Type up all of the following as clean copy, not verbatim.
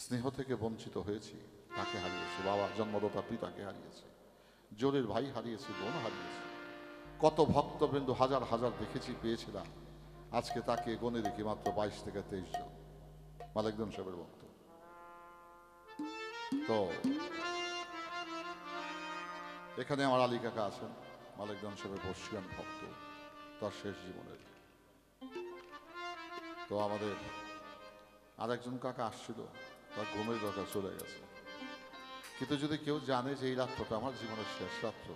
স্নেহ থেকে বঞ্চিত হয়েছি, তাকে হারিয়েছি। বাবা জন্মদাতা পিতাকে হারিয়েছি, জোরের ভাই হারিয়েছি, বোন হারিয়েছি। কত ভক্তবৃন্দ হাজার হাজার দেখেছি, পেয়েছিলাম। আজকে তাকে গণে দেখি মাত্র 22 থেকে 23 জন মালিকগঞ্জ সাহেবের ভক্ত। তো এখানে আমার আলী কাকা আছেন, মালিকগঞ্জ সাহেবের বর্ষিয়ান ভক্ত, তার শেষ জীবনের। তো আমাদের আরেকজন কাকা আসছিল, তার ঘুমের দরকার, চলে গেছে। কিন্তু যদি কেউ জানে যে এই রাত্রটা আমার জীবনের শেষ রাত্র,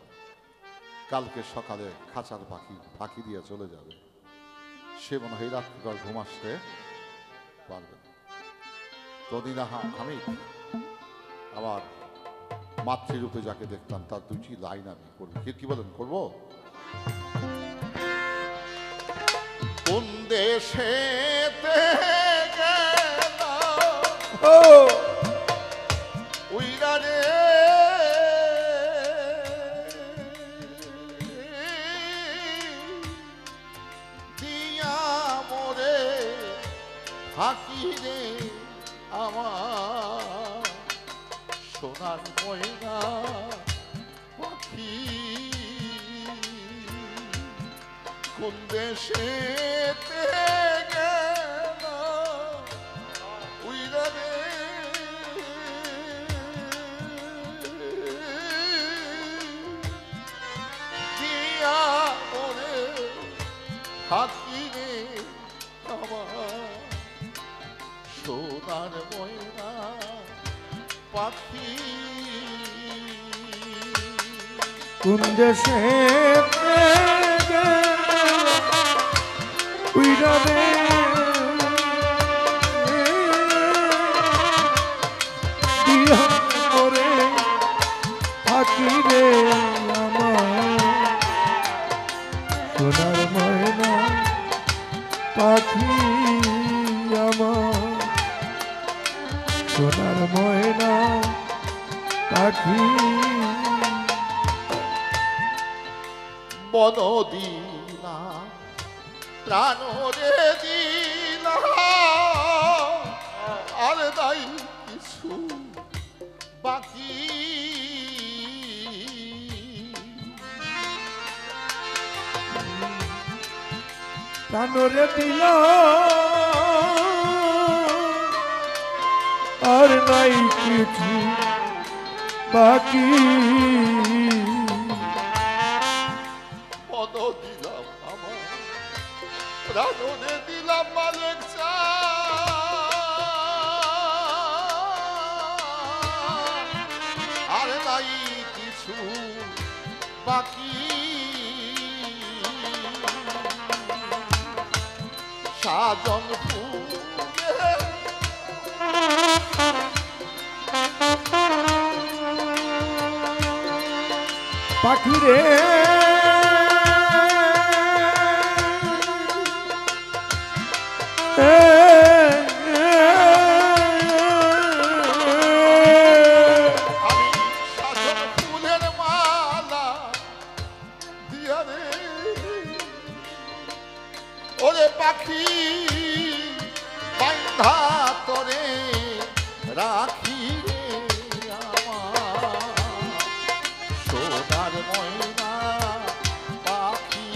কালকে সকালে খাঁচার পাখি ফাঁকি দিয়ে চলে যাবে, সে মনে হয় এই রাত্রিটার ঘুম আসতে পারবে না। তো আমি আবার মাতৃরূপে যাকে দেখতাম তার দুটি লাইন আমি করি। কি বলেন, করবো? কোন দেশে উইরারে দিয়া মোরে ফাঁকি রে আমার সোনার ময়না পাখি, কোন দেশে গেল উইরারে দিয়া ওরে ফাঁকি রে আমার সোনার ময়না পাখি, কোন দেশে উইরারে দিয়া মোরে ফাঁকি রে আমার সোনার ময়না পাখি, আমার সোনার ময়না পাখি। মন দিলা প্রাণ রে দিলা, আর নাই কিছু বাকি। প্রাণরে দিল আর নাই কিছু বাকি, মন দিলাম আমার প্রাণরে দিলাম মালিক আর নাই কিছু বাকি। সাজন ফুলে পাখি রে আমি সাজন ফুলের মালা দিয়া রে ওরে পাখি বান্ধা তোরে রাখি রে আমার সোনার ময়না পাখি।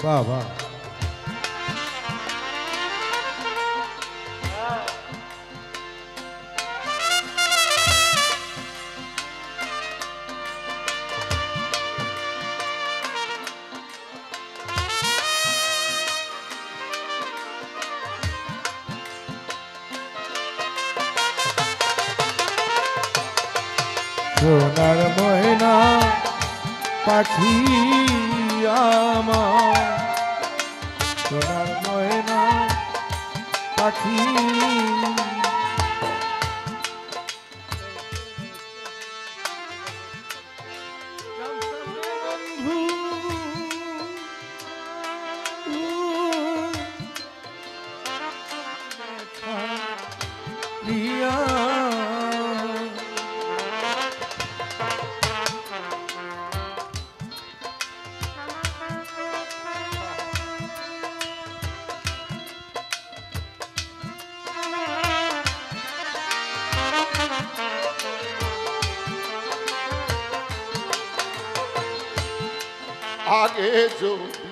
বাবা সোনার ময়না পাখি আমার সোনার ময়না পাখি রিয়া আগে যদি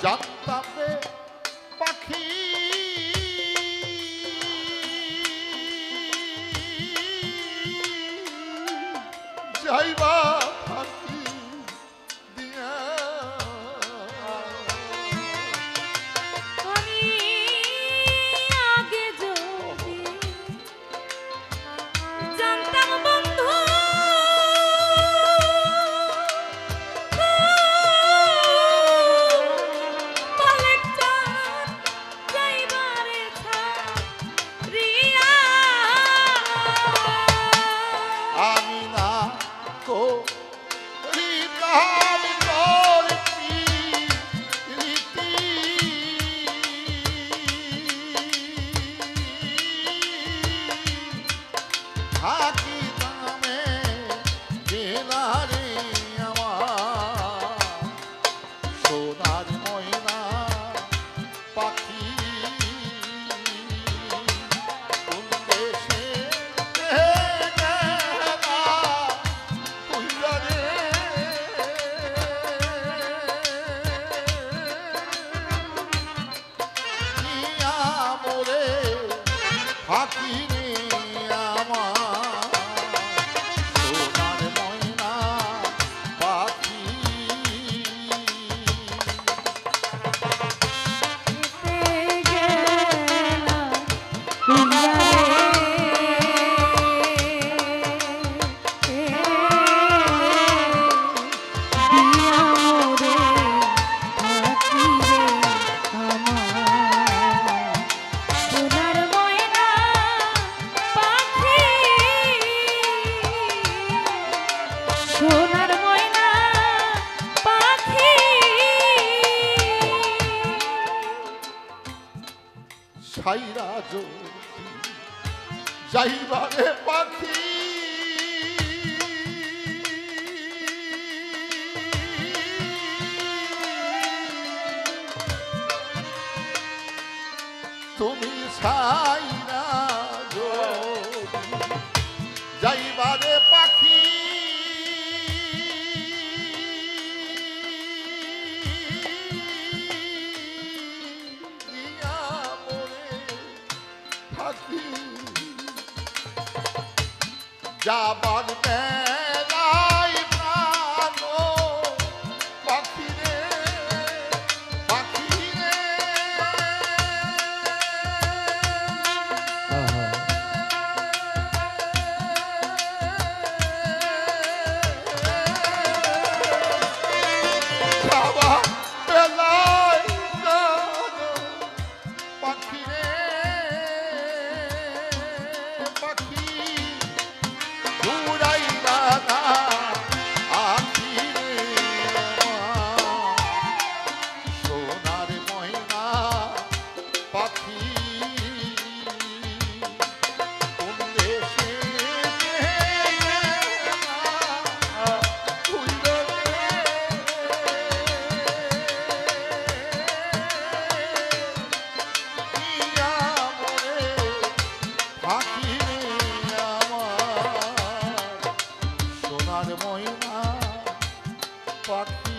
জানতাম রে পাখি যাইবা ফাঁকি দিয়া আমি আগে যদি জানতাম বন্ধু আমি না কো রিতাম করতি রীতি হাকি নামে গেলারে আমার সোনার ময়না পাখি কোন দেশে পাখি রে আমার সোনার ময়না পাখি সোনার ময়না পাখি সাইরা যদি যাইবারে পাখি তুমি সাইরা যদি যাইবারে পাখি দিয়া মোরে থাকি যাবার বেলায় প্রাণ পাখি রে পাখি রে যাবার বেলায় প্রাণ পাখি রে পাখি ঘুরাইবা না আখি রে আমার সোনার ময়না পাখি কোন দেশে পাখি আমার সোনার ময়না পাখি